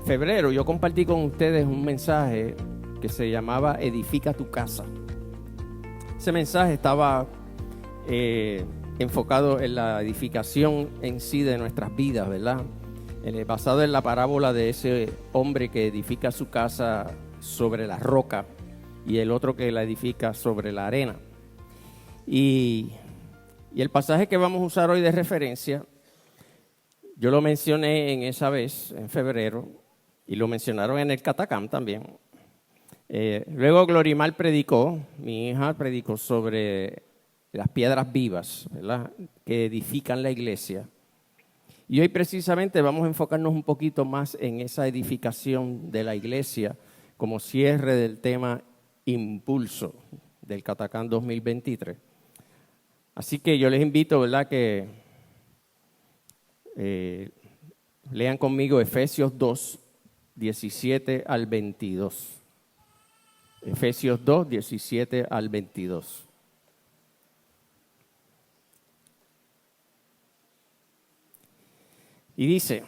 febrero yo compartí con ustedes un mensaje que se llamaba Edifica tu casa. Ese mensaje estaba enfocado en la edificación en sí de nuestras vidas, ¿verdad? Basado en la parábola de ese hombre que edifica su casa sobre la roca y el otro que la edifica sobre la arena. Y el pasaje que vamos a usar hoy de referencia, yo lo mencioné en esa vez, en febrero, y lo mencionaron en el Catacam también. Luego Glorimar predicó, mi hija predicó sobre las piedras vivas, ¿verdad?, que edifican la iglesia. Y hoy precisamente vamos a enfocarnos un poquito más en esa edificación de la iglesia como cierre del tema Impulso del Catacam 2023. Así que yo les invito, ¿verdad?, que lean conmigo Efesios 2, 17 al 22. Efesios 2, 17 al 22. Y dice: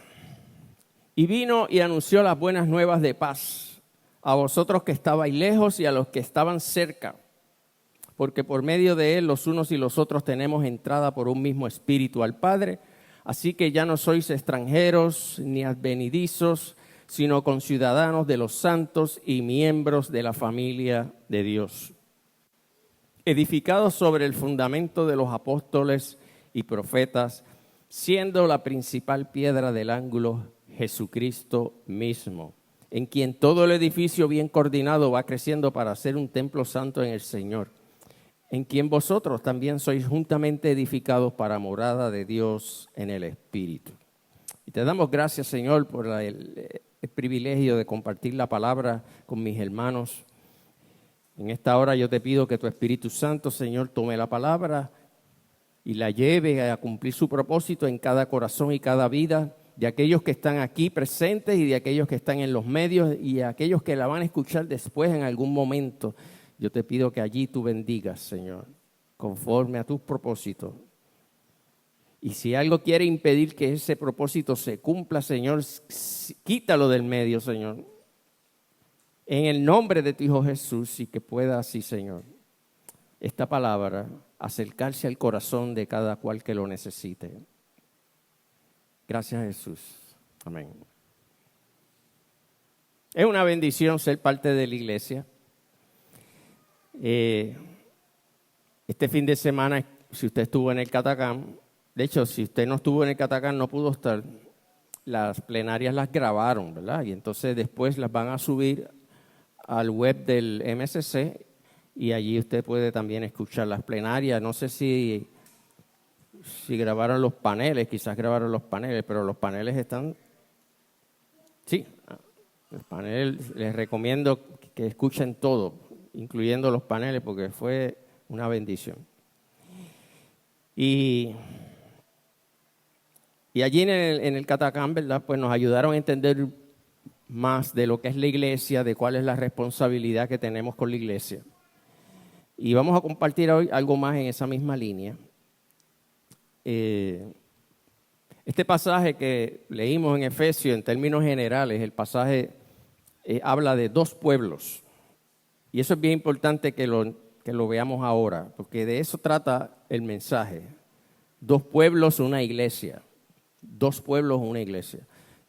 y vino y anunció las buenas nuevas de paz a vosotros que estabais lejos y a los que estaban cerca, porque por medio de él los unos y los otros tenemos entrada por un mismo espíritu al Padre. Así que ya no sois extranjeros ni advenedizos, sino conciudadanos de los santos y miembros de la familia de Dios, edificados sobre el fundamento de los apóstoles y profetas, siendo la principal piedra del ángulo Jesucristo mismo, en quien todo el edificio bien coordinado va creciendo para ser un templo santo en el Señor, en quien vosotros también sois juntamente edificados para morada de Dios en el Espíritu. Y te damos gracias, Señor, por el privilegio de compartir la palabra con mis hermanos. En esta hora yo te pido que tu Espíritu Santo, Señor, tome la palabra y la lleve a cumplir su propósito en cada corazón y cada vida de aquellos que están aquí presentes y de aquellos que están en los medios y de aquellos que la van a escuchar después en algún momento. Yo te pido que allí tú bendigas, Señor, conforme a tus propósitos. Y si algo quiere impedir que ese propósito se cumpla, Señor, quítalo del medio, Señor. En el nombre de tu Hijo Jesús, y que pueda así, Señor, esta palabra acercarse al corazón de cada cual que lo necesite. Gracias, Jesús. Amén. Es una bendición ser parte de la iglesia. Este fin de semana, si usted estuvo en el Catacam, de hecho, si usted no estuvo en el Catacam, no pudo estar, las plenarias las grabaron, ¿verdad? Y entonces después las van a subir al web del MSC y allí usted puede también escuchar las plenarias. No sé si grabaron los paneles, quizás grabaron los paneles, pero los paneles están... Sí, los paneles, les recomiendo que escuchen todo, incluyendo los paneles, porque fue una bendición. Y allí en el Catacam, ¿verdad?, pues nos ayudaron a entender más de lo que es la iglesia, de cuál es la responsabilidad que tenemos con la iglesia. Y vamos a compartir hoy algo más en esa misma línea. Este pasaje que leímos en Efesios, en términos generales, el pasaje habla de dos pueblos. Y eso es bien importante que lo veamos ahora, porque de eso trata el mensaje. Dos pueblos, una iglesia. Dos pueblos, una iglesia.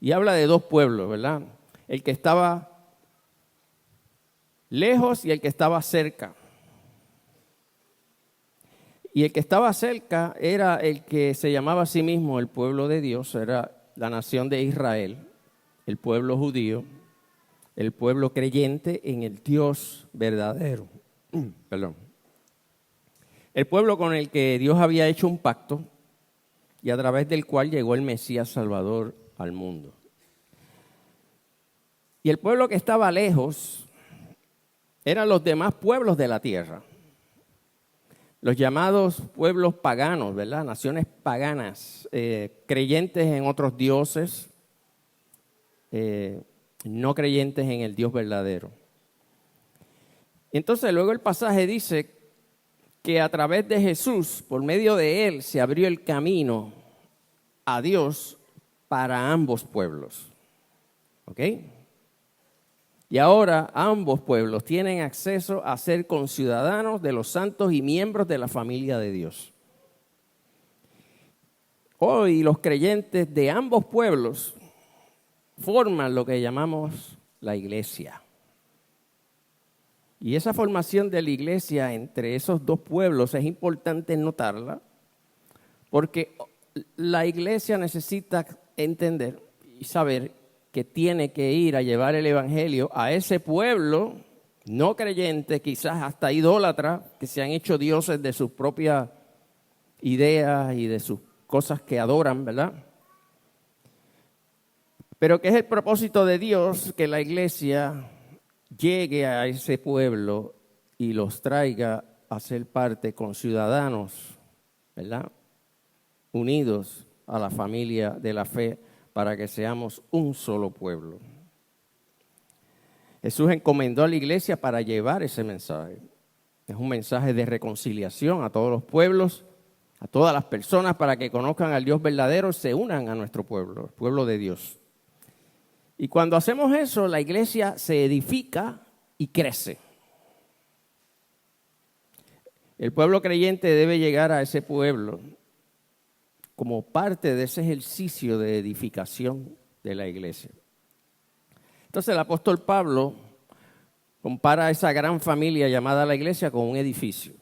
Y habla de dos pueblos, ¿verdad? El que estaba lejos y el que estaba cerca. Y el que estaba cerca era el que se llamaba a sí mismo el pueblo de Dios, era la nación de Israel, el pueblo judío, el pueblo creyente en el Dios verdadero. Perdón. El pueblo con el que Dios había hecho un pacto y a través del cual llegó el Mesías Salvador al mundo. Y el pueblo que estaba lejos eran los demás pueblos de la tierra. Los llamados pueblos paganos, ¿verdad? Naciones paganas, creyentes en otros dioses, no creyentes en el Dios verdadero. Entonces luego el pasaje dice que a través de Jesús, por medio de él, se abrió el camino a Dios para ambos pueblos. ¿Ok? Y ahora ambos pueblos tienen acceso a ser conciudadanos de los santos y miembros de la familia de Dios. Hoy los creyentes de ambos pueblos forman lo que llamamos la iglesia. Y esa formación de la iglesia entre esos dos pueblos es importante notarla, porque la iglesia necesita entender y saber que tiene que ir a llevar el evangelio a ese pueblo no creyente, quizás hasta idólatra, que se han hecho dioses de sus propias ideas y de sus cosas que adoran, ¿verdad? Pero que es el propósito de Dios que la iglesia llegue a ese pueblo y los traiga a ser parte con ciudadanos, ¿verdad? Unidos a la familia de la fe para que seamos un solo pueblo. Jesús encomendó a la iglesia para llevar ese mensaje. Es un mensaje de reconciliación a todos los pueblos, a todas las personas para que conozcan al Dios verdadero, se unan a nuestro pueblo, el pueblo de Dios. Y cuando hacemos eso, la iglesia se edifica y crece. El pueblo creyente debe llegar a ese pueblo como parte de ese ejercicio de edificación de la iglesia. Entonces el apóstol Pablo compara a esa gran familia llamada la iglesia con un edificio.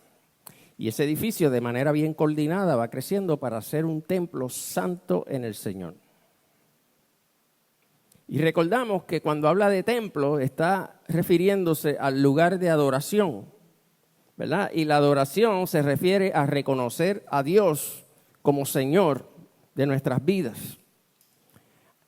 Y ese edificio de manera bien coordinada va creciendo para ser un templo santo en el Señor. Y recordamos que cuando habla de templo está refiriéndose al lugar de adoración, ¿verdad? Y la adoración se refiere a reconocer a Dios como Señor de nuestras vidas.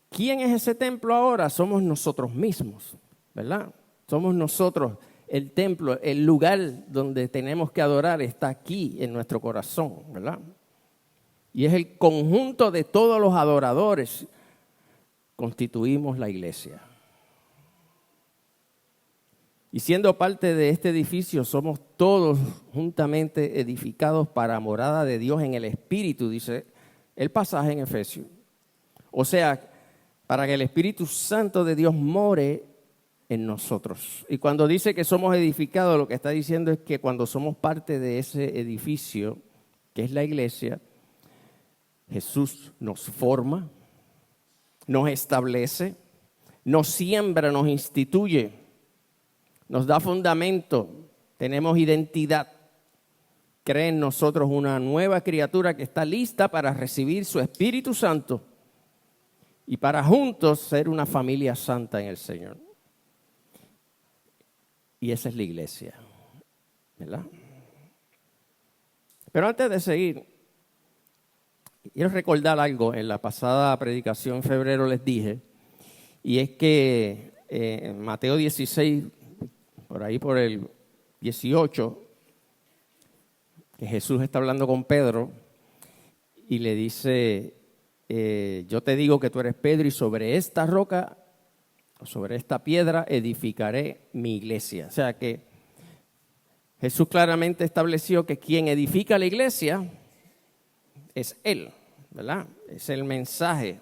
¿Quién es ese templo ahora? Somos nosotros mismos, ¿verdad? Somos nosotros. El templo, el lugar donde tenemos que adorar está aquí en nuestro corazón, ¿verdad? Y es el conjunto de todos los adoradores. Constituimos la iglesia. Y siendo parte de este edificio, somos todos juntamente edificados para morada de Dios en el Espíritu, dice el pasaje en Efesios. O sea, para que el Espíritu Santo de Dios more en nosotros. Y cuando dice que somos edificados, lo que está diciendo es que cuando somos parte de ese edificio, que es la iglesia, Jesús nos forma, nos establece, nos siembra, nos instituye, nos da fundamento, tenemos identidad, crea en nosotros una nueva criatura que está lista para recibir su Espíritu Santo y para juntos ser una familia santa en el Señor. Y esa es la iglesia, ¿verdad? Pero antes de seguir, quiero recordar algo. En la pasada predicación en febrero les dije, y es que en Mateo 16, por ahí por el 18, que Jesús está hablando con Pedro y le dice, yo te digo que tú eres Pedro y sobre esta roca, sobre esta piedra edificaré mi iglesia. O sea que Jesús claramente estableció que quien edifica la iglesia es Él, ¿verdad? Es el mensaje,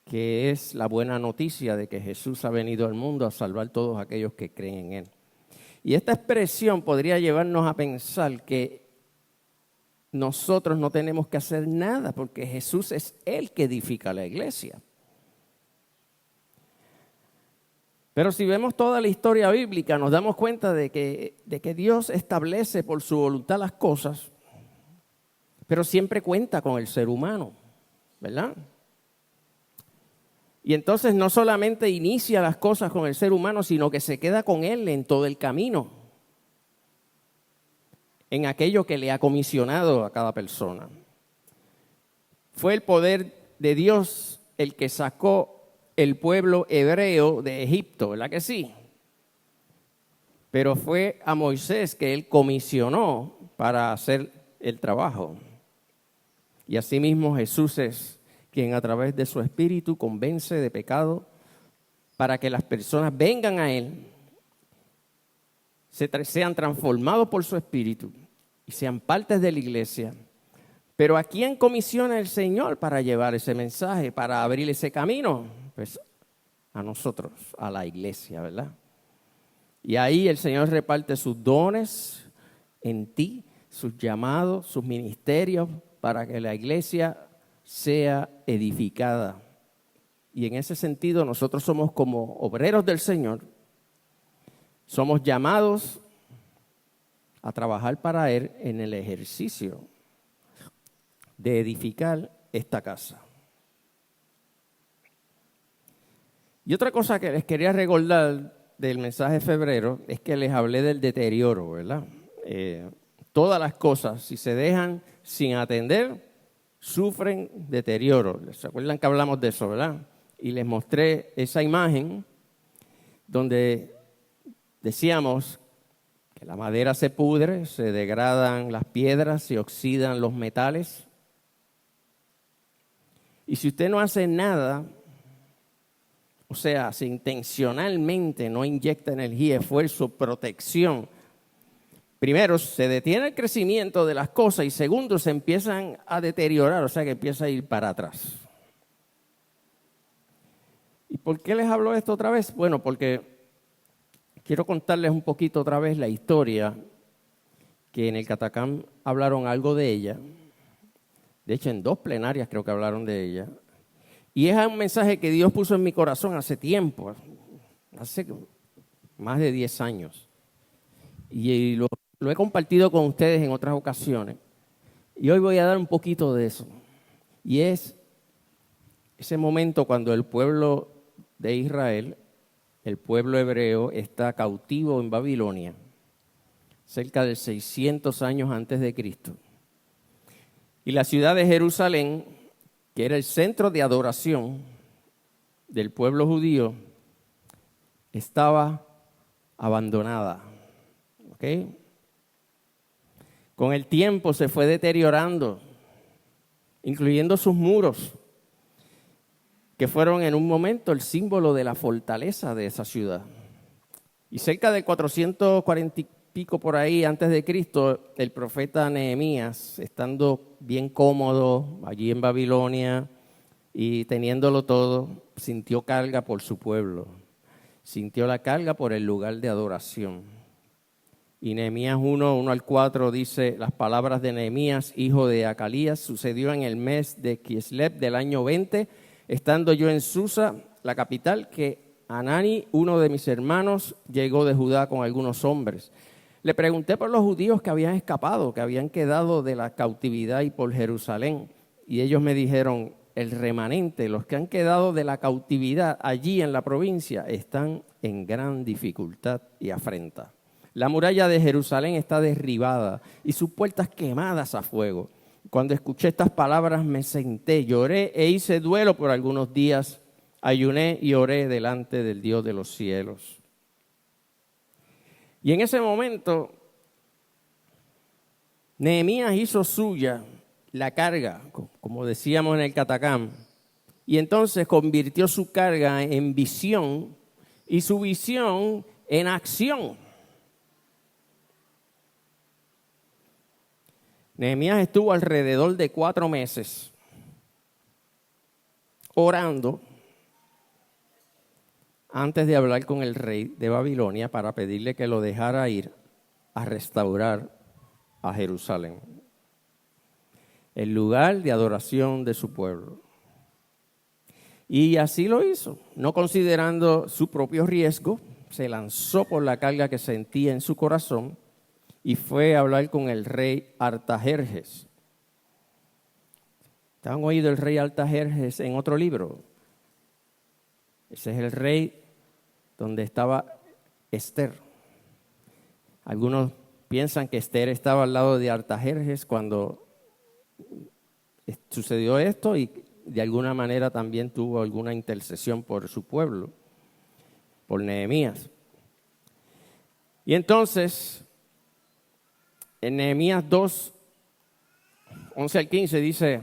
que es la buena noticia de que Jesús ha venido al mundo a salvar a todos aquellos que creen en Él. Y esta expresión podría llevarnos a pensar que nosotros no tenemos que hacer nada porque Jesús es el que edifica la iglesia. Pero si vemos toda la historia bíblica, nos damos cuenta de que Dios establece por su voluntad las cosas, pero siempre cuenta con el ser humano, ¿verdad? Y entonces no solamente inicia las cosas con el ser humano, sino que se queda con él en todo el camino, en aquello que le ha comisionado a cada persona. Fue el poder de Dios el que sacó el pueblo hebreo de Egipto, ¿verdad que sí? Pero fue a Moisés que él comisionó para hacer el trabajo. Y asimismo Jesús es quien a través de su espíritu convence de pecado para que las personas vengan a Él, sean transformados por su espíritu y sean partes de la iglesia. Pero ¿a quién comisiona el Señor para llevar ese mensaje, para abrir ese camino? Pues a nosotros, a la iglesia, ¿verdad? Y ahí el Señor reparte sus dones en ti, sus llamados, sus ministerios, para que la iglesia sea edificada. Y en ese sentido nosotros somos como obreros del Señor, somos llamados a trabajar para Él en el ejercicio de edificar esta casa. Y otra cosa que les quería recordar del mensaje de febrero es que les hablé del deterioro, ¿verdad? Todas las cosas, si se dejan sin atender, sufren deterioro. ¿Se acuerdan que hablamos de eso, verdad? Y les mostré esa imagen donde decíamos que la madera se pudre, se degradan las piedras, se oxidan los metales. Y si usted no hace nada, o sea, si intencionalmente no inyecta energía, esfuerzo, protección, primero se detiene el crecimiento de las cosas y segundo se empiezan a deteriorar, o sea que empieza a ir para atrás. ¿Y por qué les hablo esto otra vez? Bueno, porque quiero contarles un poquito otra vez la historia, que en el Catacam hablaron algo de ella. De hecho, en 2 plenarias creo que hablaron de ella. Y es un mensaje que Dios puso en mi corazón hace tiempo, hace más de 10 años. Y lo he compartido con ustedes en otras ocasiones. Y hoy voy a dar un poquito de eso. Y es ese momento cuando el pueblo de Israel, el pueblo hebreo, está cautivo en Babilonia, cerca de 600 años antes de Cristo. Y la ciudad de Jerusalén, que era el centro de adoración del pueblo judío, estaba abandonada. ¿Ok? Con el tiempo se fue deteriorando, incluyendo sus muros, que fueron en un momento el símbolo de la fortaleza de esa ciudad. Y cerca de 440 y pico por ahí antes de Cristo, el profeta Nehemías, estando bien cómodo allí en Babilonia y teniéndolo todo, sintió carga por su pueblo, sintió la carga por el lugar de adoración. Y Nehemías 1 al 4 dice, las palabras de Nehemías, hijo de Acalías, sucedió en el mes de Kislev del año 20, estando yo en Susa, la capital, que Hanani, uno de mis hermanos, llegó de Judá con algunos hombres. Le pregunté por los judíos que habían escapado, que habían quedado de la cautividad y por Jerusalén. Y ellos me dijeron, el remanente, los que han quedado de la cautividad allí en la provincia, están en gran dificultad y afrenta. La muralla de Jerusalén está derribada y sus puertas quemadas a fuego. Cuando escuché estas palabras me senté, lloré e hice duelo por algunos días. Ayuné y oré delante del Dios de los cielos. Y en ese momento, Nehemías hizo suya la carga, como decíamos en el Catacam, y entonces convirtió su carga en visión y su visión en acción. Nehemías estuvo alrededor de 4 meses orando antes de hablar con el rey de Babilonia para pedirle que lo dejara ir a restaurar a Jerusalén, el lugar de adoración de su pueblo. Y así lo hizo, no considerando su propio riesgo, se lanzó por la carga que sentía en su corazón y fue a hablar con el rey Artajerjes. ¿Te han oído el rey Artajerjes en otro libro? Ese es el rey donde estaba Esther. Algunos piensan que Esther estaba al lado de Artajerjes cuando sucedió esto y de alguna manera también tuvo alguna intercesión por su pueblo, por Nehemías. Y entonces, en Nehemías 2, 11 al 15 dice,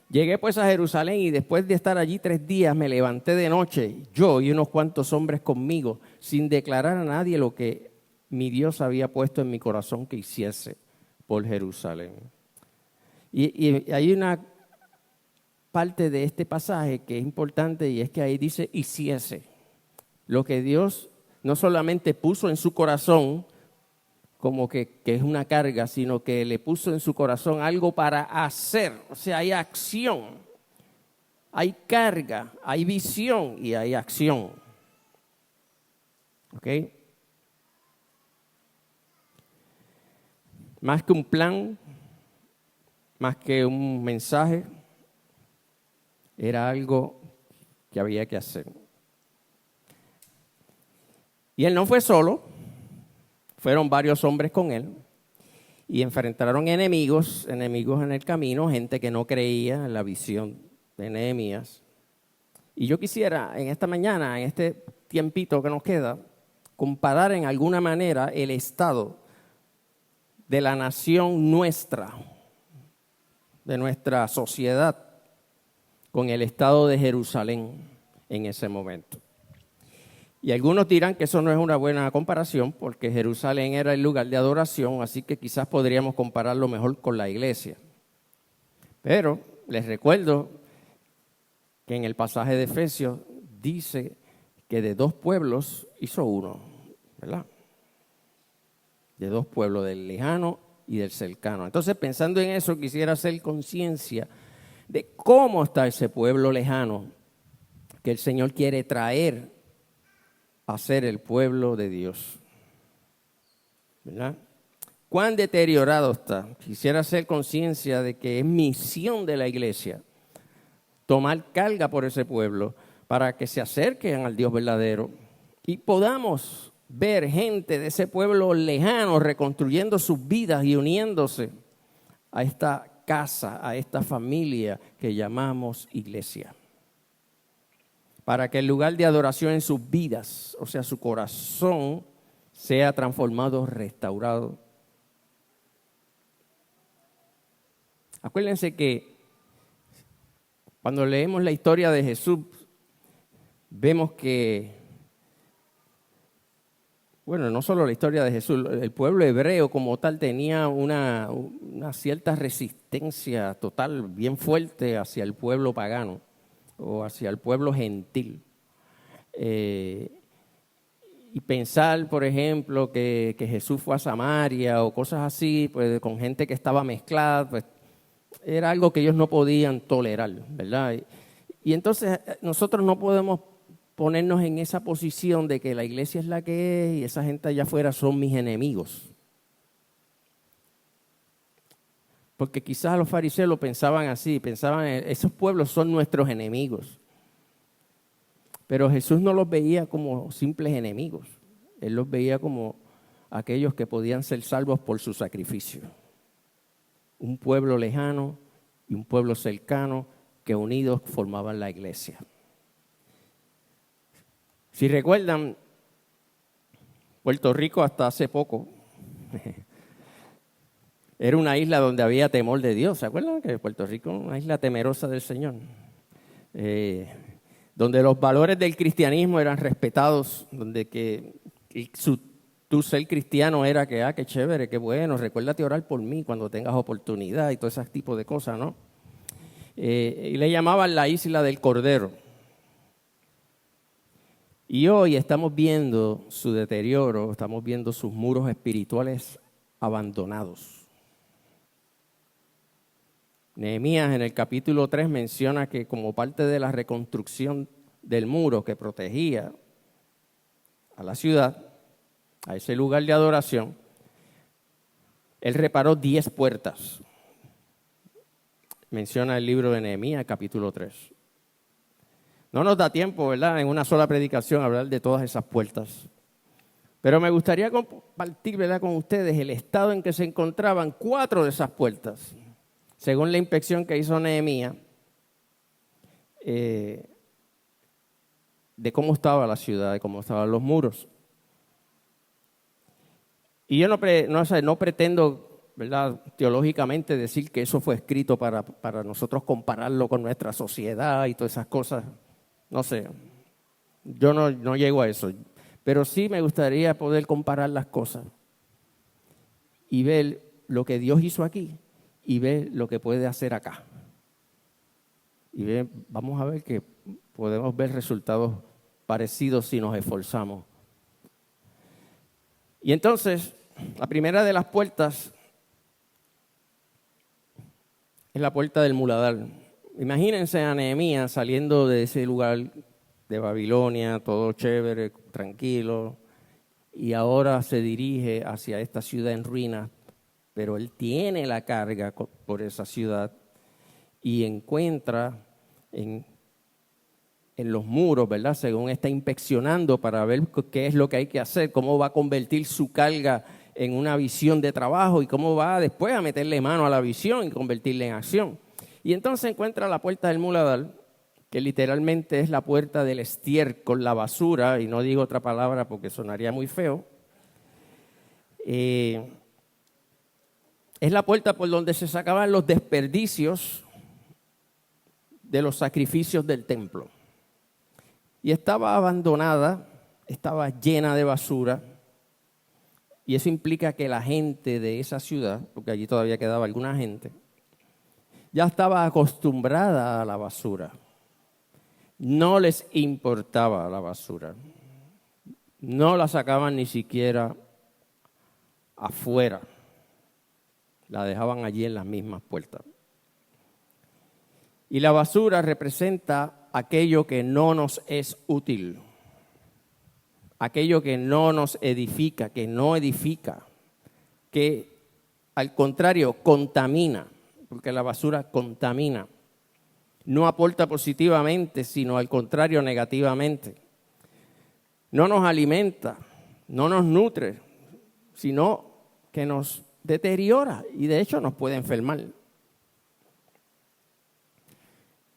llegué pues a Jerusalén y después de estar allí 3 días me levanté de noche, yo y unos cuantos hombres conmigo, sin declarar a nadie lo que mi Dios había puesto en mi corazón que hiciese por Jerusalén. Y hay una parte de este pasaje que es importante, y es que ahí dice hiciese. Lo que Dios no solamente puso en su corazón como que es una carga, sino que le puso en su corazón algo para hacer. O sea, hay acción, hay carga, hay visión y hay acción. ¿Ok? Más que un plan, más que un mensaje, era algo que había que hacer. Y él no fue solo, fueron varios hombres con él y enfrentaron enemigos en el camino, gente que no creía en la visión de Nehemías. Y yo quisiera en esta mañana, en este tiempito que nos queda, comparar en alguna manera el estado de la nación nuestra, de nuestra sociedad, con el estado de Jerusalén en ese momento. Y algunos dirán que eso no es una buena comparación porque Jerusalén era el lugar de adoración, así que quizás podríamos compararlo mejor con la iglesia. Pero les recuerdo que en el pasaje de Efesios dice que de dos pueblos hizo uno, ¿verdad? De dos pueblos, del lejano y del cercano. Entonces, pensando en eso, quisiera hacer conciencia de cómo está ese pueblo lejano que el Señor quiere traer a ser el pueblo de Dios, ¿verdad? Cuán deteriorado está. Quisiera hacer conciencia de que es misión de la iglesia tomar carga por ese pueblo para que se acerquen al Dios verdadero y podamos ver gente de ese pueblo lejano reconstruyendo sus vidas y uniéndose a esta casa, a esta familia que llamamos iglesia. Para que el lugar de adoración en sus vidas, o sea, su corazón, sea transformado, restaurado. Acuérdense que cuando leemos la historia de Jesús, vemos que, bueno, no solo la historia de Jesús, el pueblo hebreo como tal tenía una cierta resistencia total, bien fuerte hacia el pueblo pagano o hacia el pueblo gentil. Y pensar, por ejemplo, que Jesús fue a Samaria o cosas así, pues con gente que estaba mezclada, pues era algo que ellos no podían tolerar, ¿verdad? Y entonces nosotros no podemos ponernos en esa posición de que la iglesia es la que es y esa gente allá afuera son mis enemigos. Porque quizás los fariseos lo pensaban así, pensaban, esos pueblos son nuestros enemigos. Pero Jesús no los veía como simples enemigos. Él los veía como aquellos que podían ser salvos por su sacrificio. Un pueblo lejano y un pueblo cercano que unidos formaban la iglesia. Si recuerdan, Puerto Rico hasta hace poco era una isla donde había temor de Dios. ¿Se acuerdan que Puerto Rico es una isla temerosa del Señor? Donde los valores del cristianismo eran respetados, donde tu ser cristiano era que, qué chévere, qué bueno, recuérdate orar por mí cuando tengas oportunidad y todo ese tipo de cosas, ¿no? Y le llamaban la isla del Cordero. Y hoy estamos viendo su deterioro, estamos viendo sus muros espirituales abandonados. Nehemías en el capítulo 3 menciona que como parte de la reconstrucción del muro que protegía a la ciudad, a ese lugar de adoración, él reparó 10 puertas. Menciona el libro de Nehemías, capítulo 3. No nos da tiempo, ¿verdad?, en una sola predicación hablar de todas esas puertas. Pero me gustaría compartir, ¿verdad?, con ustedes el estado en que se encontraban 4 de esas puertas. Según la inspección que hizo Nehemías, de cómo estaba la ciudad, de cómo estaban los muros. Y yo no pretendo, ¿verdad?, teológicamente decir que eso fue escrito para nosotros compararlo con nuestra sociedad y todas esas cosas. No sé, yo no llego a eso. Pero sí me gustaría poder comparar las cosas y ver lo que Dios hizo aquí y ver lo que puede hacer acá. Y vamos a ver que podemos ver resultados parecidos si nos esforzamos. Y entonces, la primera de las puertas es la puerta del muladar. Imagínense a Nehemías saliendo de ese lugar de Babilonia, todo chévere, tranquilo, y ahora se dirige hacia esta ciudad en ruinas, pero él tiene la carga por esa ciudad y encuentra en los muros, ¿verdad? Según está inspeccionando para ver qué es lo que hay que hacer, cómo va a convertir su carga en una visión de trabajo y cómo va después a meterle mano a la visión y convertirla en acción. Y entonces encuentra la puerta del muladar, que literalmente es la puerta del estiércol, la basura, y no digo otra palabra porque sonaría muy feo. Es la puerta por donde se sacaban los desperdicios de los sacrificios del templo. Y estaba abandonada, estaba llena de basura, y eso implica que la gente de esa ciudad, porque allí todavía quedaba alguna gente, ya estaba acostumbrada a la basura. No les importaba la basura. No la sacaban ni siquiera afuera. La dejaban allí en las mismas puertas. Y la basura representa aquello que no nos es útil, aquello que no nos edifica, que no edifica, que al contrario contamina, porque la basura contamina. No aporta positivamente, sino al contrario negativamente. No nos alimenta, no nos nutre, sino que nos deteriora y de hecho nos puede enfermar.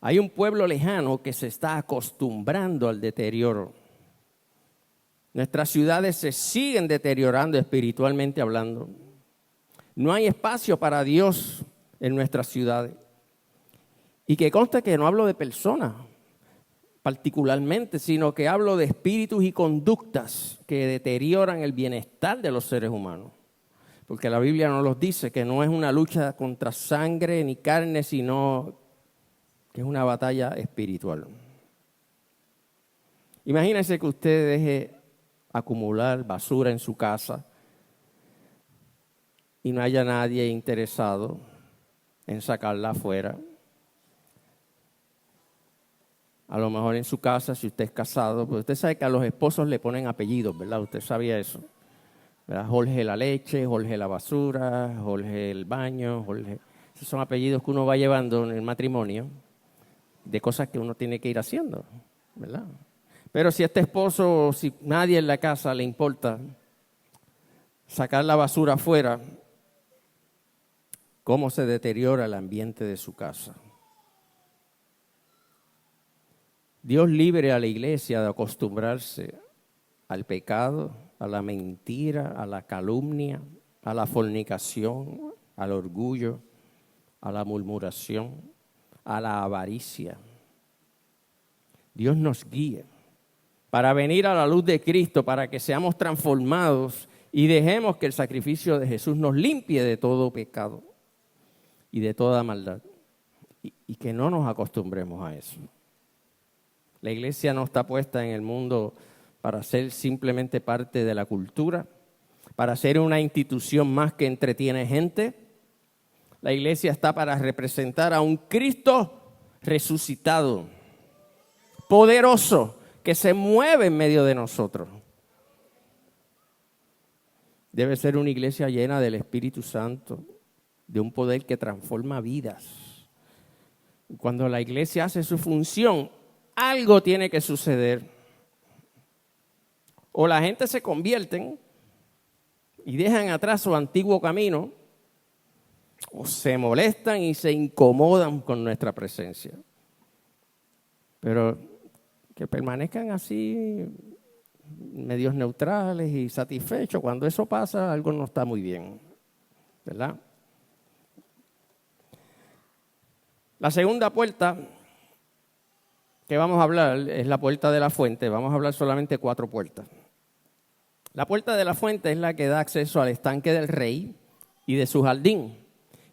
Hay un pueblo lejano que se está acostumbrando al deterioro. Nuestras ciudades se siguen deteriorando espiritualmente hablando. No hay espacio para Dios en nuestras ciudades. Y que conste que no hablo de personas particularmente, sino que hablo de espíritus y conductas que deterioran el bienestar de los seres humanos. Porque la Biblia nos los dice que no es una lucha contra sangre ni carne, sino que es una batalla espiritual. Imagínense que usted deje acumular basura en su casa y no haya nadie interesado en sacarla afuera. A lo mejor en su casa, si usted es casado, pues usted sabe que a los esposos le ponen apellidos, ¿verdad? Usted sabía eso, ¿verdad? Jorge la leche, Jorge la basura, Jorge el baño, Jorge. Esos son apellidos que uno va llevando en el matrimonio de cosas que uno tiene que ir haciendo, ¿verdad? Pero si a este esposo, si nadie en la casa le importa sacar la basura afuera, ¿cómo se deteriora el ambiente de su casa? Dios libre a la iglesia de acostumbrarse al pecado, a la mentira, a la calumnia, a la fornicación, al orgullo, a la murmuración, a la avaricia. Dios nos guía para venir a la luz de Cristo, para que seamos transformados y dejemos que el sacrificio de Jesús nos limpie de todo pecado y de toda maldad. Y que no nos acostumbremos a eso. La iglesia no está puesta en el mundo para ser simplemente parte de la cultura, para ser una institución más que entretiene gente. La iglesia está para representar a un Cristo resucitado, poderoso, que se mueve en medio de nosotros. Debe ser una iglesia llena del Espíritu Santo, de un poder que transforma vidas. Cuando la iglesia hace su función, algo tiene que suceder. O la gente se convierten y dejan atrás su antiguo camino, o se molestan y se incomodan con nuestra presencia. Pero que permanezcan así, medios neutrales y satisfechos, cuando eso pasa, algo no está muy bien, ¿verdad? La segunda puerta que vamos a hablar es la puerta de la fuente. Vamos a hablar solamente 4 puertas. La puerta de la fuente es la que da acceso al estanque del rey y de su jardín.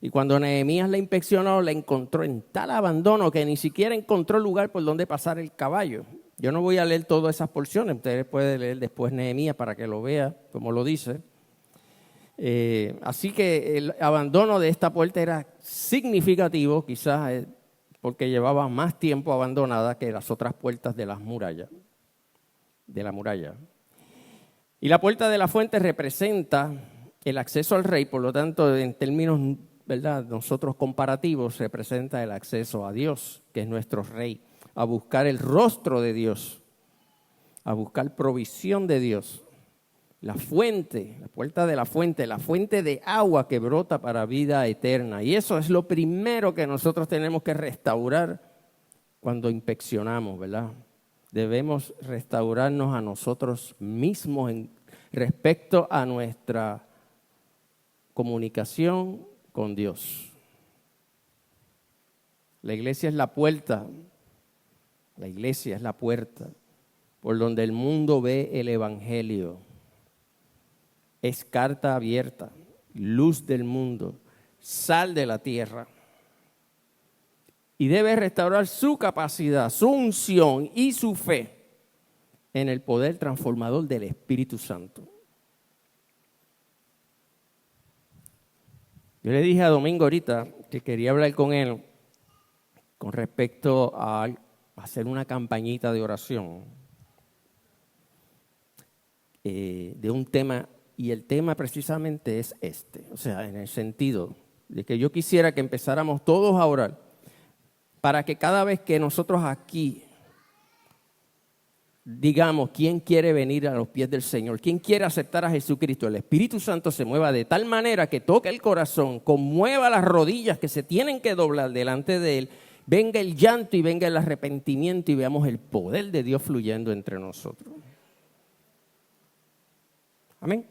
Y cuando Nehemías la inspeccionó, la encontró en tal abandono que ni siquiera encontró lugar por donde pasar el caballo. Yo no voy a leer todas esas porciones, ustedes pueden leer después Nehemías para que lo vea, como lo dice. Así que el abandono de esta puerta era significativo, quizás porque llevaba más tiempo abandonada que las otras puertas de las murallas, de la muralla. Y la puerta de la fuente representa el acceso al rey, por lo tanto, en términos, ¿verdad?, nosotros comparativos, representa el acceso a Dios, que es nuestro rey, a buscar el rostro de Dios, a buscar provisión de Dios. La fuente, la puerta de la fuente de agua que brota para vida eterna. Y eso es lo primero que nosotros tenemos que restaurar cuando inspeccionamos, ¿verdad? Debemos restaurarnos a nosotros mismos respecto a nuestra comunicación con Dios. La iglesia es la puerta, la iglesia es la puerta por donde el mundo ve el evangelio. Es carta abierta, luz del mundo, sal de la tierra. Y debe restaurar su capacidad, su unción y su fe en el poder transformador del Espíritu Santo. Yo le dije a Domingo ahorita que quería hablar con él con respecto a hacer una campañita de oración de un tema, y el tema precisamente es este, o sea, en el sentido de que yo quisiera que empezáramos todos a orar para que cada vez que nosotros aquí digamos quién quiere venir a los pies del Señor, quién quiere aceptar a Jesucristo, el Espíritu Santo se mueva de tal manera que toque el corazón, conmueva las rodillas que se tienen que doblar delante de Él, venga el llanto y venga el arrepentimiento y veamos el poder de Dios fluyendo entre nosotros. Amén.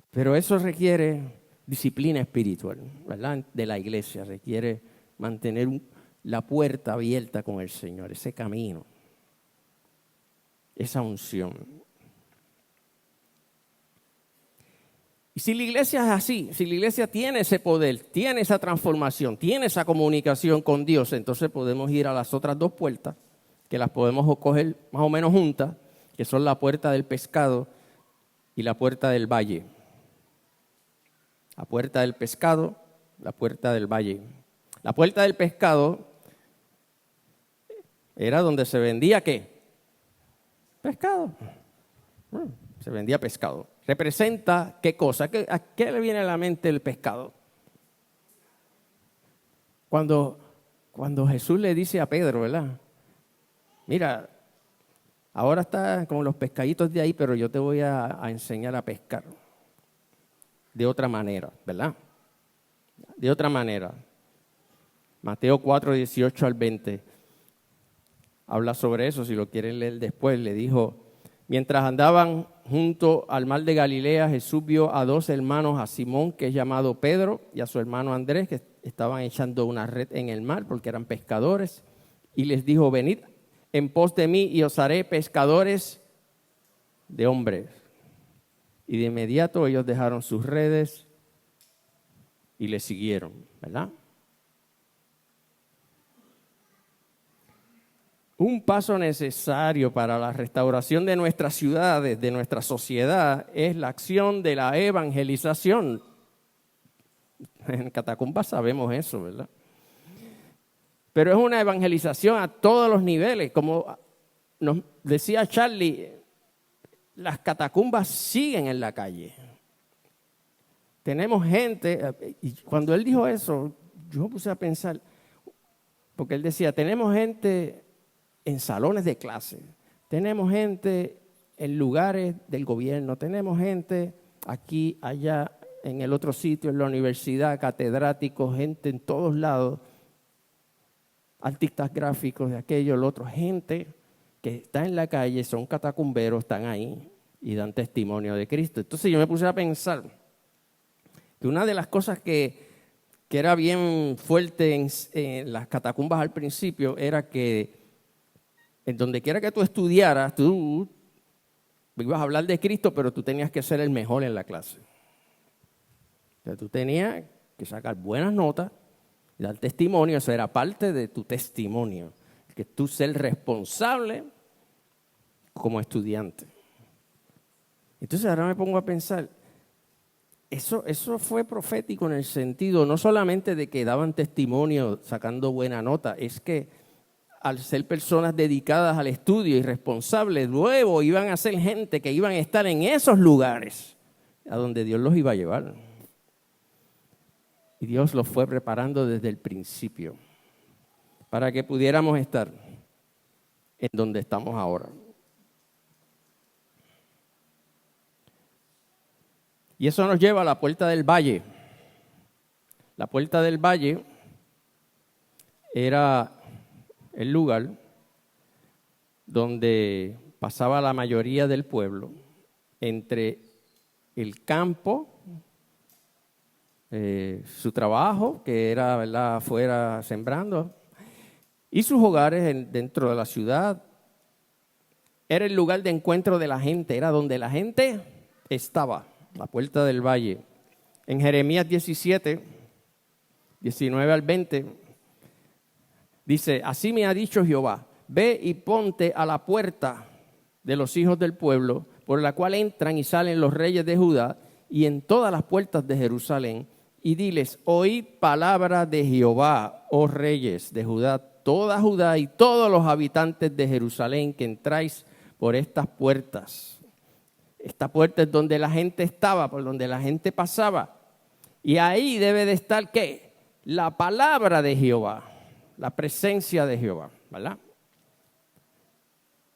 Pero eso requiere disciplina espiritual, ¿verdad? De la iglesia, requiere mantener la puerta abierta con el Señor, ese camino, esa unción. Y si la iglesia es así, si la iglesia tiene ese poder, tiene esa transformación, tiene esa comunicación con Dios, entonces podemos ir a las otras dos puertas, que las podemos coger más o menos juntas, que son la puerta del pescado y la puerta del valle. La puerta del pescado, la puerta del valle. La puerta del pescado era donde se vendía ¿qué? Pescado. Se vendía pescado. ¿Representa qué cosa? ¿A qué le viene a la mente el pescado? Cuando Jesús le dice a Pedro, ¿verdad? Mira, ahora está como los pescaditos de ahí, pero yo te voy a enseñar a pescar. De otra manera, ¿verdad? De otra manera. Mateo 4, 18 al 20. Habla sobre eso, si lo quieren leer después. Le dijo, mientras andaban junto al mar de Galilea, Jesús vio a dos hermanos, a Simón, que es llamado Pedro, y a su hermano Andrés, que estaban echando una red en el mar porque eran pescadores. Y les dijo, venid en pos de mí y os haré pescadores de hombres. Y de inmediato ellos dejaron sus redes y le siguieron, ¿verdad? Un paso necesario para la restauración de nuestras ciudades, de nuestra sociedad, es la acción de la evangelización. En Catacumbas sabemos eso, ¿verdad? Pero es una evangelización a todos los niveles. Como nos decía Charlie, las catacumbas siguen en la calle. Tenemos gente, y cuando él dijo eso, yo me puse a pensar, porque él decía, tenemos gente en salones de clase, tenemos gente en lugares del gobierno, tenemos gente aquí, allá, en el otro sitio, en la universidad, catedráticos, gente en todos lados, artistas gráficos de aquello, el otro, gente que está en la calle, son catacumberos, están ahí y dan testimonio de Cristo. Entonces yo me puse a pensar que una de las cosas que era bien fuerte en las catacumbas al principio era que en donde quiera que tú estudiaras, tú ibas a hablar de Cristo, pero tú tenías que ser el mejor en la clase. sea, tú tenías que sacar buenas notas y dar testimonio. Eso era parte de tu testimonio, que tú ser responsable como estudiante. Entonces ahora me pongo a pensar, eso fue profético en el sentido no solamente de que daban testimonio sacando buena nota, es que al ser personas dedicadas al estudio y responsables, luego iban a ser gente que iban a estar en esos lugares a donde Dios los iba a llevar. Y Dios los fue preparando desde el principio para que pudiéramos estar en donde estamos ahora. Y eso nos lleva a la Puerta del Valle. La Puerta del Valle era el lugar donde pasaba la mayoría del pueblo entre el campo, su trabajo, que era, ¿verdad?, afuera sembrando, y sus hogares dentro de la ciudad. Era el lugar de encuentro de la gente, era donde la gente estaba. La Puerta del Valle. En Jeremías 17, 19 al 20, dice, así me ha dicho Jehová, ve y ponte a la puerta de los hijos del pueblo, por la cual entran y salen los reyes de Judá, y en todas las puertas de Jerusalén, y diles, oíd palabra de Jehová, oh reyes de Judá, toda Judá y todos los habitantes de Jerusalén que entráis por estas puertas. Esta puerta es donde la gente estaba, por donde la gente pasaba. Y ahí debe de estar, ¿qué? La palabra de Jehová, la presencia de Jehová, ¿verdad?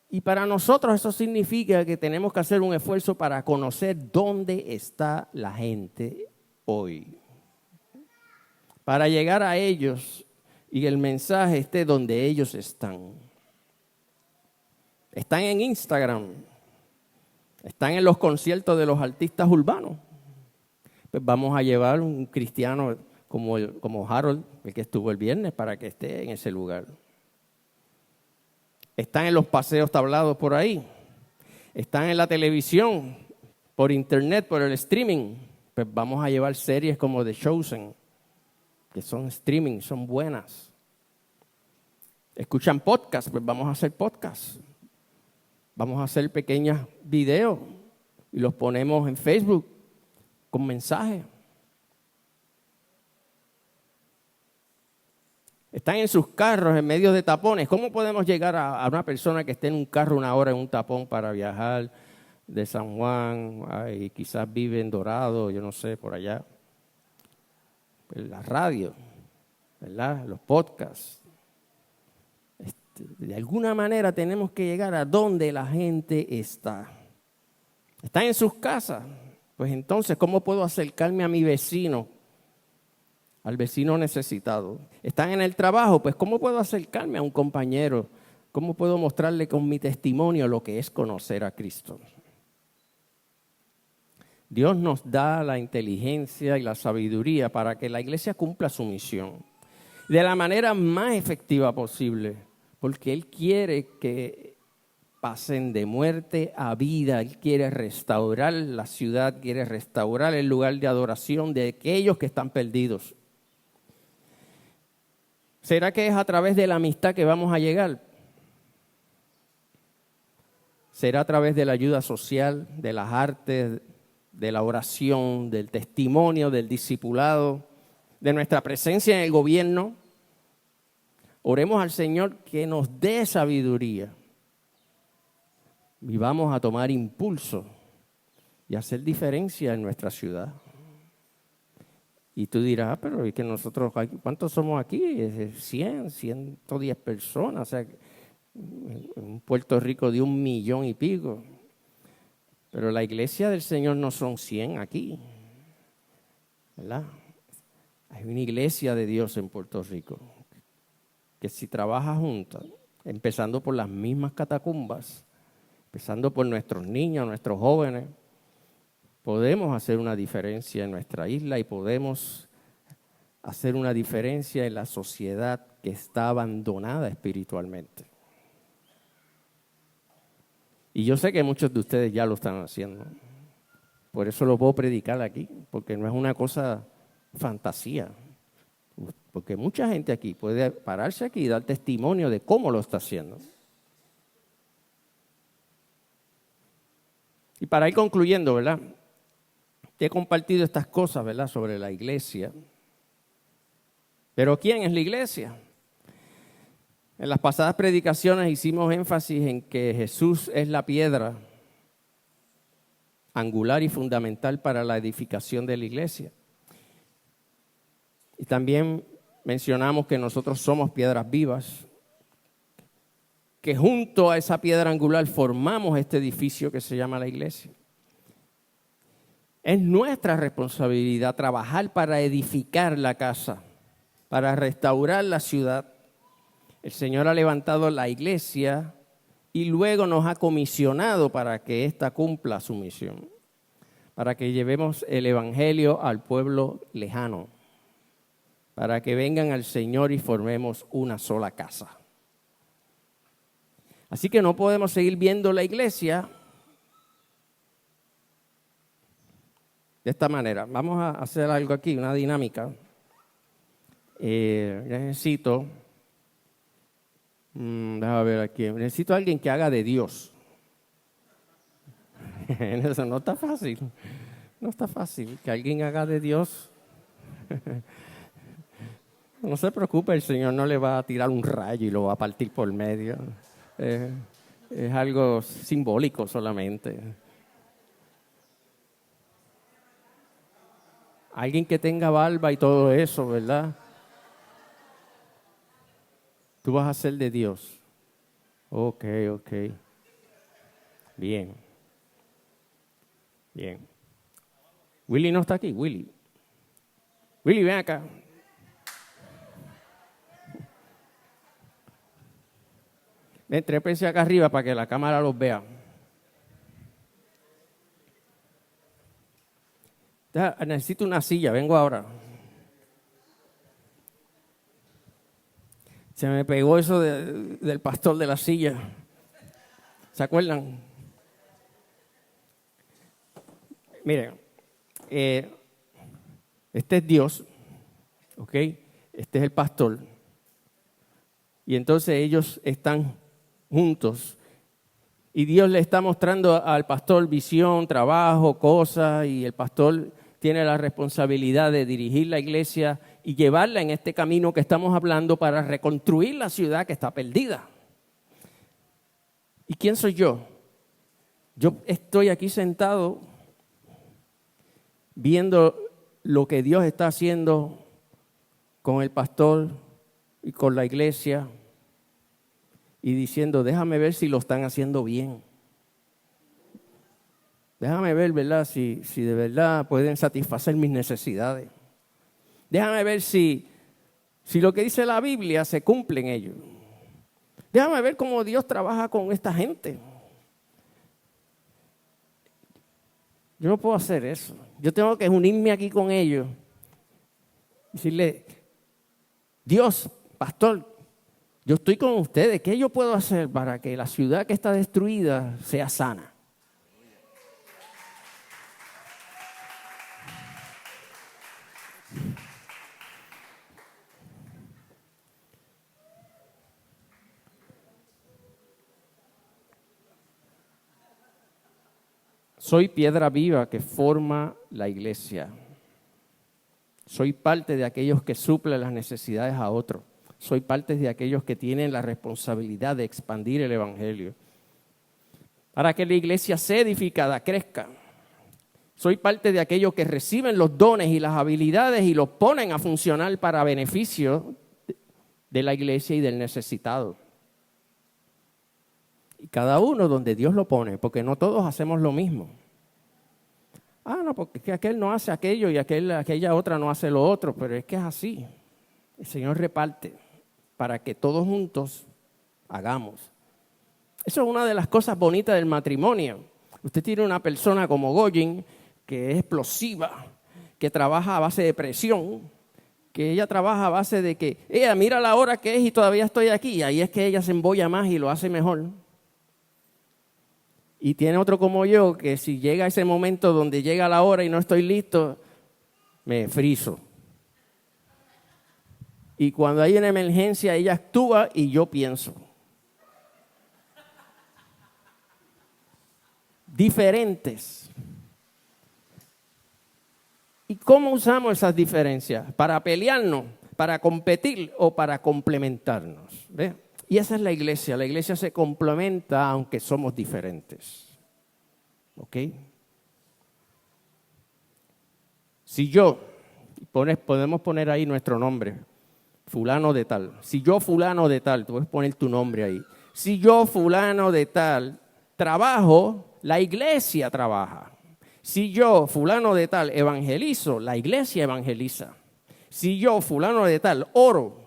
Y para nosotros eso significa que tenemos que hacer un esfuerzo para conocer dónde está la gente hoy. Para llegar a ellos y el mensaje esté donde ellos están. Están en Instagram. Están en los conciertos de los artistas urbanos. Pues vamos a llevar un cristiano como Harold, el que estuvo el viernes, para que esté en ese lugar. Están en los paseos tablados por ahí. Están en la televisión, por internet, por el streaming. Pues vamos a llevar series como The Chosen, que son streaming, son buenas. Escuchan podcasts, pues vamos a hacer podcasts. Vamos a hacer pequeños videos y los ponemos en Facebook con mensajes. Están en sus carros en medio de tapones. ¿Cómo podemos llegar a una persona que esté en un carro una hora en un tapón para viajar de San Juan y quizás vive en Dorado, yo no sé, por allá? La radio, ¿verdad? Los podcasts. De alguna manera tenemos que llegar a donde la gente está. ¿Están en sus casas? Pues entonces, ¿cómo puedo acercarme a mi vecino? Al vecino necesitado. ¿Están en el trabajo? Pues ¿cómo puedo acercarme a un compañero? ¿Cómo puedo mostrarle con mi testimonio lo que es conocer a Cristo? Dios nos da la inteligencia y la sabiduría para que la iglesia cumpla su misión de la manera más efectiva posible, porque Él quiere que pasen de muerte a vida. Él quiere restaurar la ciudad, quiere restaurar el lugar de adoración de aquellos que están perdidos. ¿Será que es a través de la amistad que vamos a llegar? ¿Será a través de la ayuda social, de las artes, de la oración, del testimonio, del discipulado, de nuestra presencia en el gobierno? Oremos al Señor que nos dé sabiduría y vamos a tomar impulso y hacer diferencia en nuestra ciudad. Y tú dirás, pero es que nosotros, ¿cuántos somos aquí? 100, 110 personas, o sea, en Puerto Rico de 1 millón y pico. Pero la iglesia del Señor no son 100 aquí, ¿verdad? Hay una iglesia de Dios en Puerto Rico que si trabaja juntas, empezando por las mismas catacumbas, empezando por nuestros niños, nuestros jóvenes, podemos hacer una diferencia en nuestra isla y podemos hacer una diferencia en la sociedad que está abandonada espiritualmente. Y yo sé que muchos de ustedes ya lo están haciendo. Por eso lo puedo predicar aquí, porque no es una cosa fantasía. Porque mucha gente aquí puede pararse aquí y dar testimonio de cómo lo está haciendo. Y para ir concluyendo, ¿verdad? He compartido estas cosas, ¿verdad? Sobre la iglesia. Pero ¿quién es la iglesia? En las pasadas predicaciones hicimos énfasis en que Jesús es la piedra angular y fundamental para la edificación de la iglesia. Y también mencionamos que nosotros somos piedras vivas, que junto a esa piedra angular formamos este edificio que se llama la iglesia. Es nuestra responsabilidad trabajar para edificar la casa, para restaurar la ciudad. El Señor ha levantado la iglesia y luego nos ha comisionado para que ésta cumpla su misión, para que llevemos el evangelio al pueblo lejano, para que vengan al Señor y formemos una sola casa. Así que no podemos seguir viendo la iglesia de esta manera. Vamos a hacer algo aquí, una dinámica. Necesito a alguien que haga de Dios. Eso no está fácil. No está fácil que alguien haga de Dios. No se preocupe, el Señor no le va a tirar un rayo y lo va a partir por medio. Es algo simbólico solamente. Alguien que tenga barba y todo eso, ¿verdad? Tú vas a ser de Dios. Ok. Bien. Willy no está aquí, Willy, ven acá. Ven, trépense acá arriba para que la cámara los vea. Necesito una silla, vengo ahora. Se me pegó eso del pastor de la silla. ¿Se acuerdan? Miren, este es Dios, ¿ok? Este es el pastor. Y entonces ellos están juntos. Y Dios le está mostrando al pastor visión, trabajo, cosas, y el pastor tiene la responsabilidad de dirigir la iglesia y llevarla en este camino que estamos hablando para reconstruir la ciudad que está perdida. ¿Y quién soy yo? Yo estoy aquí sentado viendo lo que Dios está haciendo con el pastor y con la iglesia y diciendo, déjame ver si lo están haciendo bien. Déjame ver, ¿verdad? Si de verdad pueden satisfacer mis necesidades. Déjame ver si lo que dice la Biblia se cumple en ello. Déjame ver cómo Dios trabaja con esta gente. Yo no puedo hacer eso. Yo tengo que unirme aquí con ellos. Decirle, Dios, pastor, yo estoy con ustedes. ¿Qué yo puedo hacer para que la ciudad que está destruida sea sana? Soy piedra viva que forma la iglesia. Soy parte de aquellos que suplen las necesidades a otros. Soy parte de aquellos que tienen la responsabilidad de expandir el evangelio. Para que la iglesia sea edificada, crezca. Soy parte de aquellos que reciben los dones y las habilidades y los ponen a funcionar para beneficio de la iglesia y del necesitado. Y cada uno donde Dios lo pone, porque no todos hacemos lo mismo. No, porque es que aquel no hace aquello y aquella otra no hace lo otro, pero es que es así. El Señor reparte para que todos juntos hagamos. Eso es una de las cosas bonitas del matrimonio. Usted tiene una persona como Goyin, que es explosiva, que trabaja a base de presión, que ella trabaja a base de que, ella mira la hora que es y todavía estoy aquí. Y ahí es que ella se embolla más y lo hace mejor. Y tiene otro como yo, que si llega ese momento donde llega la hora y no estoy listo, me friso. Y cuando hay una emergencia, ella actúa y yo pienso. Diferentes. ¿Y cómo usamos esas diferencias? ¿Para pelearnos, para competir o para complementarnos? ¿Ve? Y esa es la iglesia. La iglesia se complementa aunque somos diferentes. ¿Ok? Si yo, podemos poner ahí nuestro nombre, fulano de tal. Si yo fulano de tal, tú puedes poner tu nombre ahí. Si yo fulano de tal trabajo, la iglesia trabaja. Si yo fulano de tal evangelizo, la iglesia evangeliza. Si yo fulano de tal oro,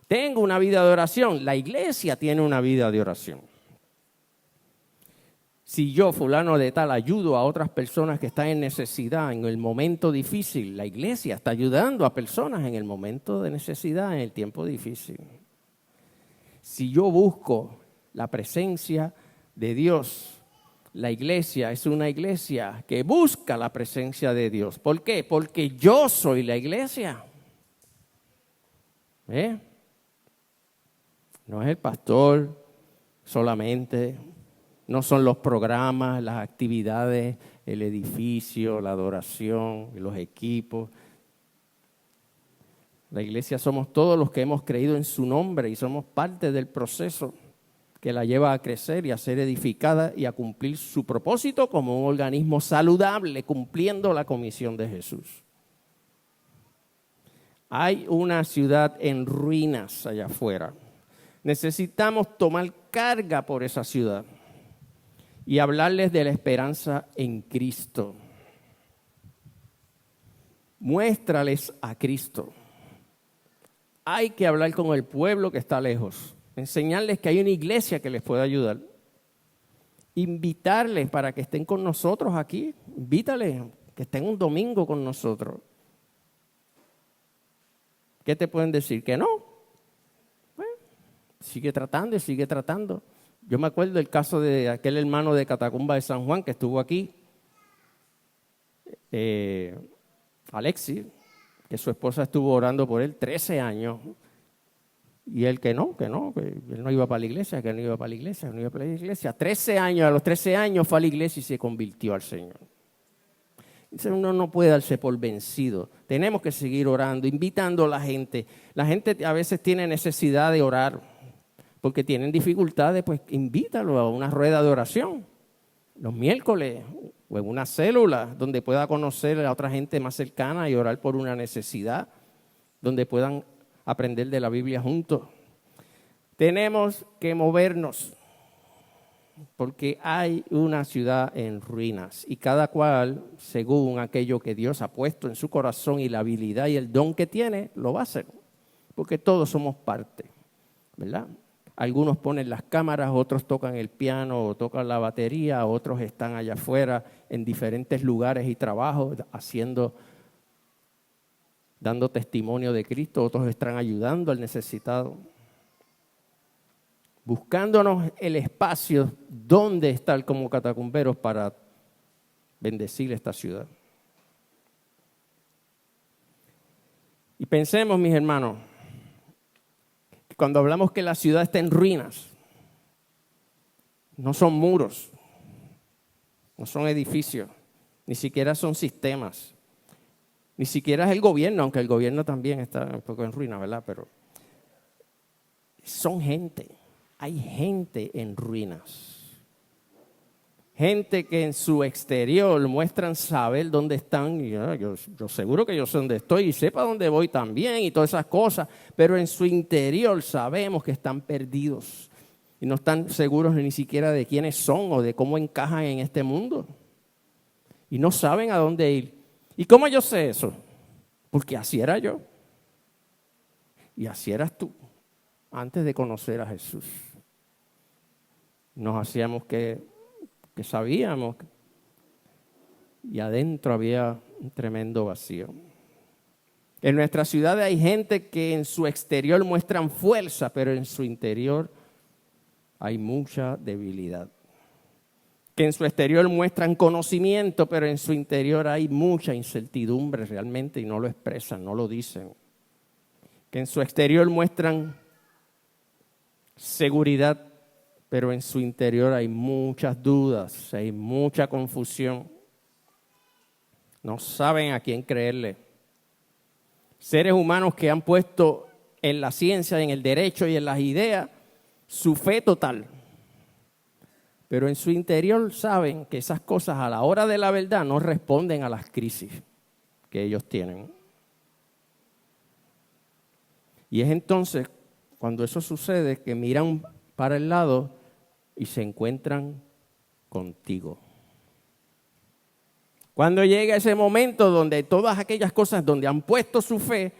tengo una vida de oración, la iglesia tiene una vida de oración. Si yo fulano de tal ayudo a otras personas que están en necesidad en el momento difícil, la iglesia está ayudando a personas en el momento de necesidad, en el tiempo difícil. Si yo busco la presencia de Dios, la iglesia es una iglesia que busca la presencia de Dios. ¿Por qué? Porque yo soy la iglesia. No es el pastor solamente, no son los programas, las actividades, el edificio, la adoración, los equipos. La iglesia somos todos los que hemos creído en su nombre y somos parte del proceso que la lleva a crecer y a ser edificada y a cumplir su propósito como un organismo saludable, cumpliendo la comisión de Jesús. Hay una ciudad en ruinas allá afuera. Necesitamos tomar carga por esa ciudad y hablarles de la esperanza en Cristo. Muéstrales a Cristo. Hay que hablar con el pueblo que está lejos. Enseñarles que hay una iglesia que les puede ayudar. Invitarles para que estén con nosotros aquí. Invítales que estén un domingo con nosotros. ¿Qué te pueden decir? ¿Que no? Bueno, sigue tratando y sigue tratando. Yo me acuerdo del caso de aquel hermano de Catacumba de San Juan que estuvo aquí. Alexis, que su esposa estuvo orando por él 13 años. Y él que él no iba para la iglesia, que no iba para la iglesia, no iba para la iglesia. 13 años, a los 13 años fue a la iglesia y se convirtió al Señor. Entonces uno no puede darse por vencido. Tenemos que seguir orando, invitando a la gente. La gente a veces tiene necesidad de orar porque tienen dificultades, pues invítalo a una rueda de oración. Los miércoles o en una célula donde pueda conocer a otra gente más cercana y orar por una necesidad, donde puedan aprender de la Biblia juntos. Tenemos que movernos porque hay una ciudad en ruinas y cada cual, según aquello que Dios ha puesto en su corazón y la habilidad y el don que tiene, lo va a hacer, porque todos somos parte, ¿verdad? Algunos ponen las cámaras, otros tocan el piano o tocan la batería, otros están allá afuera en diferentes lugares y trabajos dando testimonio de Cristo, otros están ayudando al necesitado, buscándonos el espacio donde estar como catacumberos para bendecir esta ciudad. Y pensemos, mis hermanos, que cuando hablamos que la ciudad está en ruinas, no son muros, no son edificios, ni siquiera son sistemas. Ni siquiera es el gobierno, aunque el gobierno también está un poco en ruina, ¿verdad? Pero son gente. Hay gente en ruinas. Gente que en su exterior muestran saber dónde están. Y yo seguro que yo sé dónde estoy y sepa dónde voy también y todas esas cosas. Pero en su interior sabemos que están perdidos. Y no están seguros ni siquiera de quiénes son o de cómo encajan en este mundo. Y no saben a dónde ir. ¿Y cómo yo sé eso? Porque así era yo. Y así eras tú, antes de conocer a Jesús. Nos hacíamos que sabíamos. Y adentro había un tremendo vacío. En nuestra ciudad hay gente que en su exterior muestran fuerza, pero en su interior hay mucha debilidad. que en su exterior muestran conocimiento, pero en su interior hay mucha incertidumbre realmente y no lo expresan, no lo dicen. Que en su exterior muestran seguridad, pero en su interior hay muchas dudas, hay mucha confusión. No saben a quién creerle. Seres humanos que han puesto en la ciencia, en el derecho y en las ideas su fe total. Pero en su interior saben que esas cosas a la hora de la verdad no responden a las crisis que ellos tienen. Y es entonces cuando eso sucede que miran para el lado y se encuentran contigo. Cuando llega ese momento donde todas aquellas cosas donde han puesto su fe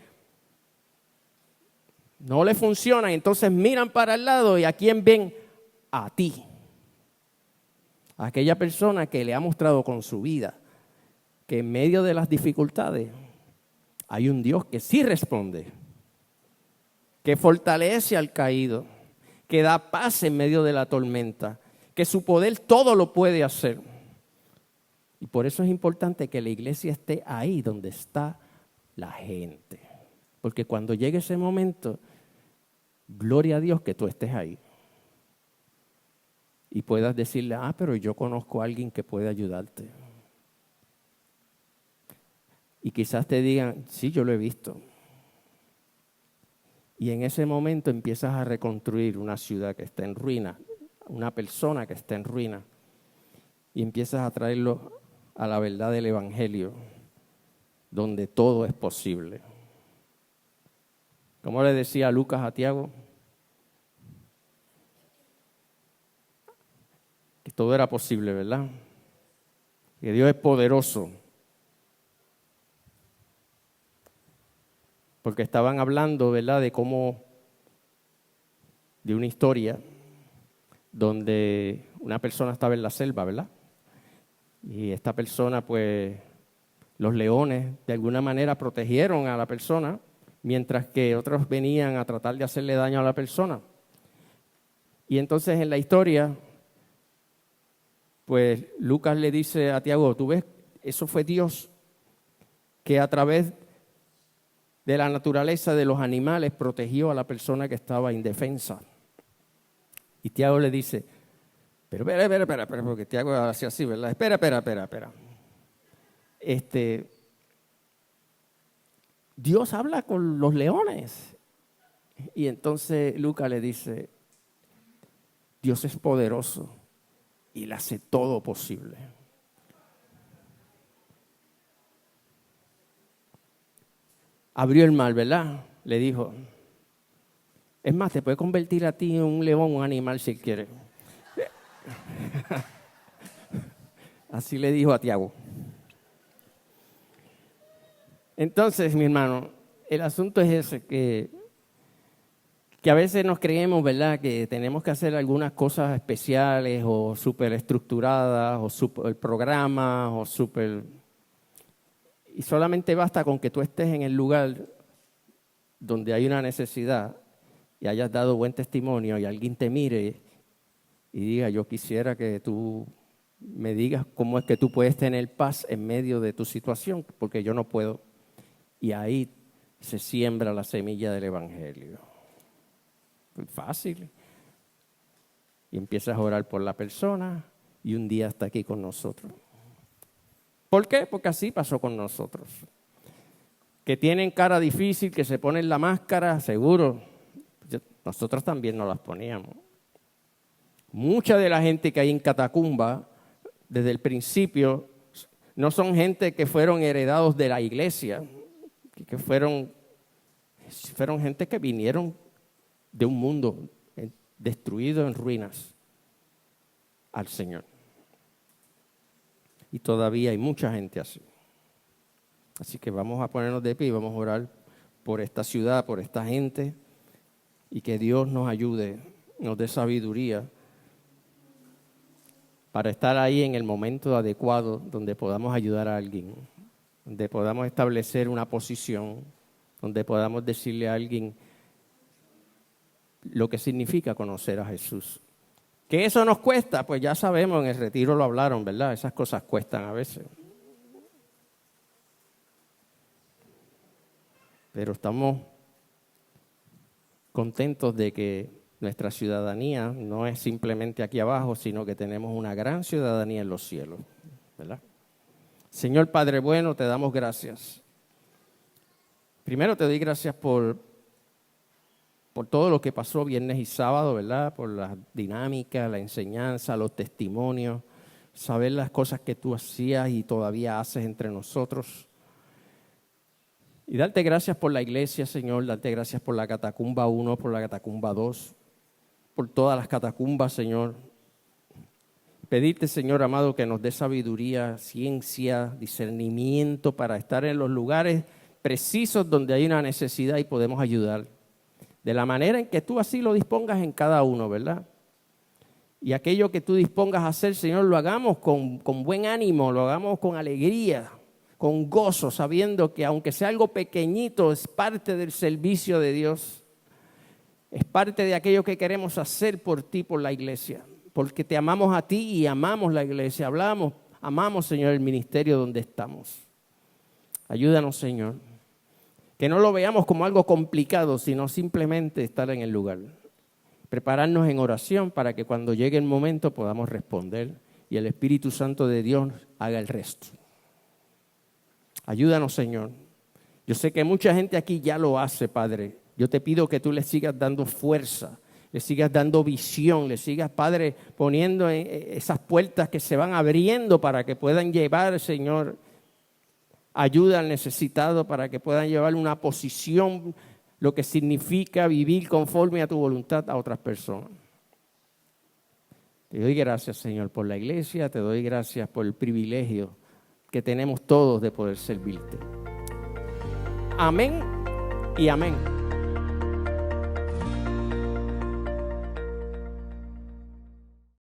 no le funcionan, entonces miran para el lado y ¿a quién ven? A ti. A aquella persona que le ha mostrado con su vida que en medio de las dificultades hay un Dios que sí responde, que fortalece al caído, que da paz en medio de la tormenta, que su poder todo lo puede hacer. Y por eso es importante que la iglesia esté ahí donde está la gente. Porque cuando llegue ese momento, gloria a Dios que tú estés ahí. Y puedas decirle, pero yo conozco a alguien que puede ayudarte. Y quizás te digan, sí, yo lo he visto. Y en ese momento empiezas a reconstruir una ciudad que está en ruina, una persona que está en ruina. Y empiezas a traerlo a la verdad del Evangelio, donde todo es posible. ¿Cómo le decía Lucas a Tiago? Que todo era posible, ¿verdad? Que Dios es poderoso. Porque estaban hablando, ¿verdad?, de cómo, de una historia donde una persona estaba en la selva, ¿verdad? Y esta persona, pues, los leones de alguna manera protegieron a la persona, mientras que otros venían a tratar de hacerle daño a la persona. Y entonces en la historia, pues Lucas le dice a Tiago, tú ves, eso fue Dios que a través de la naturaleza de los animales protegió a la persona que estaba indefensa. Y Tiago le dice, pero espera, porque Tiago hacía así, ¿verdad? Espera. Dios habla con los leones. Y entonces Lucas le dice, Dios es poderoso y Él hace todo posible. Abrió el mar, ¿verdad? Le dijo, es más, te puede convertir a ti en un león, un animal si quieres. Así le dijo a Tiago. Entonces, mi hermano, el asunto es ese, que a veces nos creemos, ¿verdad?, que tenemos que hacer algunas cosas especiales o súper estructuradas o súper programas o súper... Y solamente basta con que tú estés en el lugar donde hay una necesidad y hayas dado buen testimonio y alguien te mire y diga, yo quisiera que tú me digas cómo es que tú puedes tener paz en medio de tu situación, porque yo no puedo. Y ahí se siembra la semilla del Evangelio. Fácil. Y empiezas a orar por la persona y un día está aquí con nosotros. ¿Por qué? Porque así pasó con nosotros. Que tienen cara difícil, que se ponen la máscara, seguro. Nosotros también nos las poníamos. Mucha de la gente que hay en Catacumba, desde el principio, no son gente que fueron heredados de la iglesia, que fueron gente que vinieron de un mundo destruido en ruinas al Señor. Y todavía hay mucha gente así. Así que vamos a ponernos de pie y vamos a orar por esta ciudad, por esta gente, y que Dios nos ayude, nos dé sabiduría para estar ahí en el momento adecuado donde podamos ayudar a alguien, donde podamos establecer una posición, donde podamos decirle a alguien lo que significa conocer a Jesús Que eso nos cuesta, pues ya sabemos, en el retiro lo hablaron, ¿verdad? Esas cosas cuestan a veces. Pero estamos contentos de que nuestra ciudadanía no es simplemente aquí abajo, sino que tenemos una gran ciudadanía en los cielos, ¿verdad? Señor Padre bueno, te damos gracias. Primero te doy gracias por todo lo que pasó viernes y sábado, ¿verdad? Por la dinámica, la enseñanza, los testimonios, saber las cosas que tú hacías y todavía haces entre nosotros. Y darte gracias por la iglesia, Señor, darte gracias por la catacumba 1, por la catacumba 2, por todas las catacumbas, Señor. Pedirte, Señor amado, que nos dé sabiduría, ciencia, discernimiento para estar en los lugares precisos donde hay una necesidad y podemos ayudar. De la manera en que tú así lo dispongas en cada uno, ¿verdad? Y aquello que tú dispongas a hacer, Señor, lo hagamos con buen ánimo, lo hagamos con alegría, con gozo, sabiendo que aunque sea algo pequeñito, es parte del servicio de Dios. Es parte de aquello que queremos hacer por ti, por la iglesia. Porque te amamos a ti y amamos la iglesia. Amamos, Señor, el ministerio donde estamos. Ayúdanos, Señor. Que no lo veamos como algo complicado, sino simplemente estar en el lugar. Prepararnos en oración para que cuando llegue el momento podamos responder y el Espíritu Santo de Dios haga el resto. Ayúdanos, Señor. Yo sé que mucha gente aquí ya lo hace, Padre. Yo te pido que tú le sigas dando fuerza, le sigas dando visión, le sigas, Padre, poniendo esas puertas que se van abriendo para que puedan llevar, Señor, ayuda al necesitado, para que puedan llevar una posición, lo que significa vivir conforme a tu voluntad a otras personas. Te doy gracias, Señor, por la iglesia, te doy gracias por el privilegio que tenemos todos de poder servirte. Amén y amén.